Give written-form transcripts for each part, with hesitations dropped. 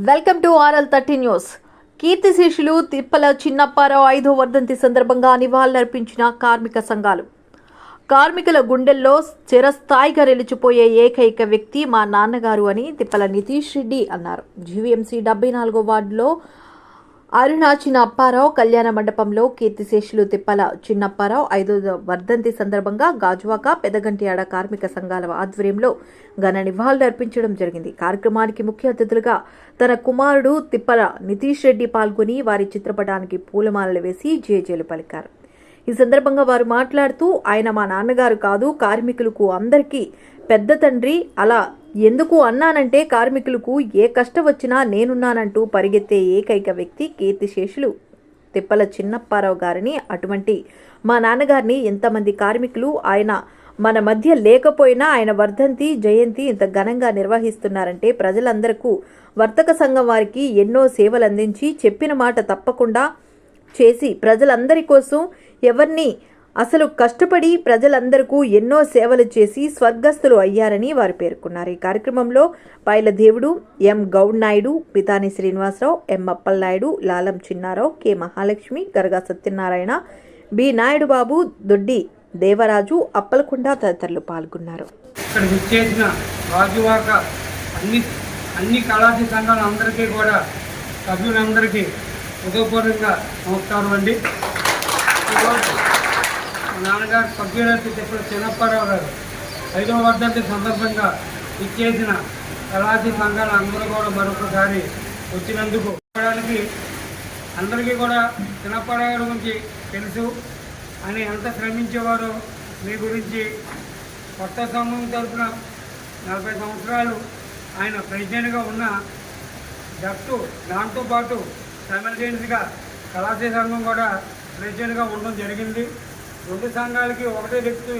Welcome to RL30 news. కీర్తిశేషులు తిప్పల చిన్నప్పారావు 5వ వర్ధంతి సందర్భంగా నివాళులర్పించిన కార్మిక సంఘాలు. కార్మికుల గుండెల్లో చిరస్థాయిగా నిలిచిపోయే ఏకైక వ్యక్తి మా నాన్నగారు అని తిప్పల నితీష్ రెడ్డి అన్నారు. జీవీఎంసీ 74వ వార్డులో అరుణ చిన్నప్పారావు కళ్యాణ మండపంలో కీర్తిశేషులు తిప్పల చిన్నప్పారావు 5వ వర్ధంతి సందర్భంగా గాజువాక పెదగంటియాడ కార్మిక సంఘాల ఆధ్వర్యంలో ఘన నివాళులు అర్పించడం జరిగింది. కార్యక్రమానికి ముఖ్య అతిథులుగా తన కుమారుడు తిప్పల నితీష్ రెడ్డి పాల్గొని వారి చిత్రపటానికి పూలమాలలు వేసి జేజేలు పలికారు. ఈ సందర్భంగా వారు మాట్లాడుతూ, ఆయన మా నాన్నగారు కాదు, కార్మికులకు అందరికీ పెద్ద తండ్రి. అలా ఎందుకు అన్నానంటే, కార్మికులకు ఏ కష్టం వచ్చినా నేనున్నానంటూ పరిగెత్తే ఏకైక వ్యక్తి కీర్తిశేషులు తిప్పల చిన్నప్పారావు గారిని. అటువంటి మా నాన్నగారిని ఎంతమంది కార్మికులు ఆయన మన మధ్య లేకపోయినా ఆయన వర్ధంతి జయంతి ఇంత ఘనంగా నిర్వహిస్తున్నారంటే, ప్రజలందరికీ వర్తక సంఘం వారికి ఎన్నో సేవలు అందించి చెప్పిన మాట తప్పకుండా చేసి ప్రజలందరి కోసం ఎవరిని అసలు కష్టపడి ప్రజలందరికీ ఎన్నో సేవలు చేసి స్వర్గస్థులు అయ్యారని వారు పేర్కొన్నారు. ఈ కార్యక్రమంలో పైల దేవుడు, ఎం గౌడ్ నాయుడు, పితాని శ్రీనివాసరావు, ఎం అప్పలనాయుడు, లాలం చిన్నారావు, కె మహాలక్ష్మి, గరగా సత్యనారాయణ, బి నాయుడు బాబు, దొడ్డి దేవరాజు, అప్పలకొండ తదితరులు పాల్గొన్నారు. ఇక్కడ విచ్చేసిన రాజువాక అన్ని కళాశాల సంఘాలందరికీ కూడా సభ్యులందరికీ హృదయపూర్వకంగా నమస్కారం అండి. నాన్నగారు సభ్యులైతే తిప్పల చిన్నప్పారావు గారు 5వ వర్ధంతి సందర్భంగా ఇచ్చేసిన కళాశాల సంఘాలు అందరూ కూడా మరొకసారి వచ్చినందుకు చెప్పడానికి అందరికీ కూడా చిన్నప్పారావు గారి గురించి తెలుసు. ఆయన ఎంత శ్రమించేవారో మీ గురించి. కొత్త సంఘం తరఫున 40 సంవత్సరాలు ఆయన ప్రెసిడెంట్గా ఉన్న జట్టు, దాంతోపాటు సైమల్టేనియస్గా కళాశాల సంఘం కూడా ప్రెసిడెంట్గా ఉండడం జరిగింది. 2 సంఘాలకి ఒకటే వ్యక్తి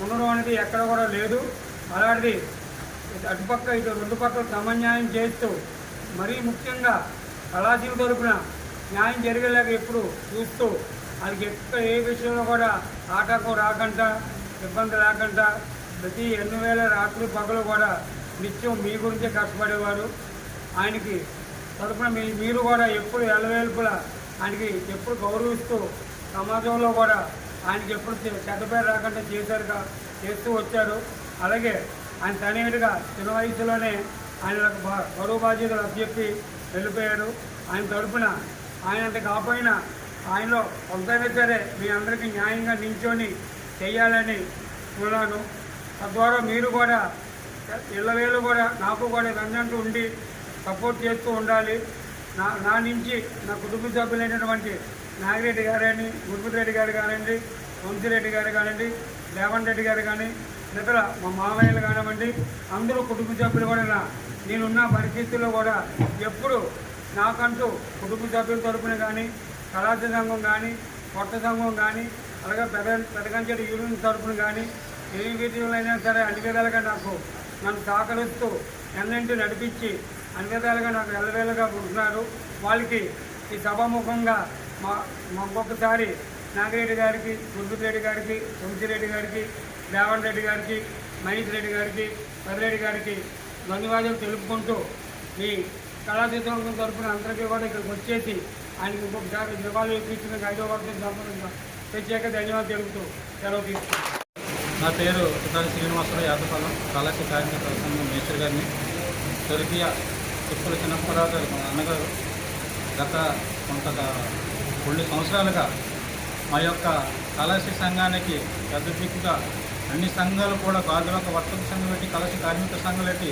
ఉండడం అనేది ఎక్కడ కూడా లేదు. అలాంటిది అటుపక్క ఇటు 2 పక్కల సమన్యాయం చేస్తూ, మరీ ముఖ్యంగా కళాశాల తరపున న్యాయం జరిగేలాగా ఎప్పుడు చూస్తూ, వాళ్ళకి ఎక్కడ ఏ విషయంలో కూడా ఆటంకం రాకుండా, ఇబ్బంది రాకుండా ప్రతి 2,000 రాత్రి పగలు కూడా నిత్యం మీ గురించే కష్టపడేవారు. ఆయనకి తరపున మీరు కూడా ఎప్పుడు ఎల్లవేల్పులా ఆయనకి ఎప్పుడు గౌరవిస్తూ, సమాజంలో కూడా ఆయనకి ఎప్పుడు చెడ్డ పేరు రాకుండా చేస్తూ వచ్చారు. అలాగే ఆయన తనేటిగా చిన్న వయసులోనే ఆయన బరువు బాధ్యతలు అప్పచెప్పి వెళ్ళిపోయారు. ఆయన తరపున ఆయన అంత కాకపోయినా ఆయనలో కొంతైనా సరే మీ అందరికీ న్యాయంగా నించొని చేయాలని ఉన్నాను. తద్వారా మీరు కూడా ఇళ్ళవేళ్ళు కూడా నాకు కూడా వెన్నంటూ ఉండి సపోర్ట్ చేస్తూ ఉండాలి. నా నుంచి నా కుటుంబ సభ్యులైనటువంటి నాగిరెడ్డి గారని, గురుపతిరెడ్డి గారు కానివ్వండి, వంశీరెడ్డి గారు కానివ్వండి, రేవంత్ రెడ్డి గారు కానీ, ఇతర మా మామయ్యలు కానివ్వండి, అందరూ కుటుంబ సభ్యులు కూడా నేనున్న పరిస్థితుల్లో కూడా ఎప్పుడు నాకంటూ కుటుంబ సభ్యుల తరపున కానీ, కళాశాల సంఘం కానీ, కొత్త సంఘం కానీ, అలాగే పెదగంచెడి యూనియన్ తరపున కానీ, ఏ విధంగా సరే అన్ని విధాలుగా నన్ను సహకరిస్తూ ఎన్నింటి నడిపించి అన్ని విధాలుగా నాకు ఎల్లవేళగా ఉంటున్నారు. వాళ్ళకి ఈ సభాముఖంగా ఇంకొకసారి నాగిరెడ్డి గారికి, గురుపతిరెడ్డి గారికి, వంశీరెడ్డి గారికి, రేవంత్ రెడ్డి గారికి, మహేష్ రెడ్డి గారికి, పెదరెడ్డి గారికి ధన్యవాదాలు తెలుపుకుంటూ, ఈ కళాశాల సంఘం తరఫున అందరికీ కూడా ఇక్కడికి వచ్చేసి ఆయనకి ఇంకొకసారి నివాళులు ఇప్పించిన 5వ వర్ధంతి సందర్భంగా ప్రత్యేక ధన్యవాదాలు తెలుపుతూ సెలవు తీసుకుంటాం. నా పేరు పితాని శ్రీనివాసరావు, యాదపాలెం కళాశాల కార్మిక సంఘం మేస్టర్ గారిని. స్వర్గీయ తిప్పల చిన్నప్పారావు గారు మా అన్నగారు గత కొన్ని సంవత్సరాలుగా మా యొక్క కళాశాల సంఘానికి పెద్ద దిక్కుగా అన్ని సంఘాలు కూడా గాజువాక వర్తక సంఘం పెట్టి, కళాశాల కార్మిక సంఘం పెట్టి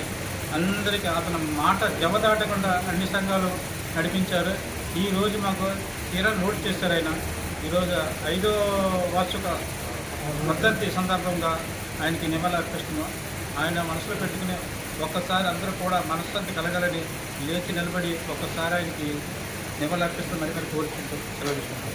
అందరికీ అతను మాట జవదాటకుండా అన్ని సంఘాలు నడిపించారు. ఈరోజు మాకు తీరా నోట్ చేశారు. ఆయన ఈరోజు 5వ వార్షిక వర్ధంతి సందర్భంగా ఆయనకి నివాళులు అర్పిస్తున్నాం. ఆయన మనసులో పెట్టుకుని ఒక్కసారి అందరూ కూడా మనశ్శాంతి కలగాలని లేచి నిలబడి ఒక్కసారి ఆయనకి నివాళులు అర్పిస్తూ మరి కోరుకుంటూ సెలవు తీసుకుంటాం.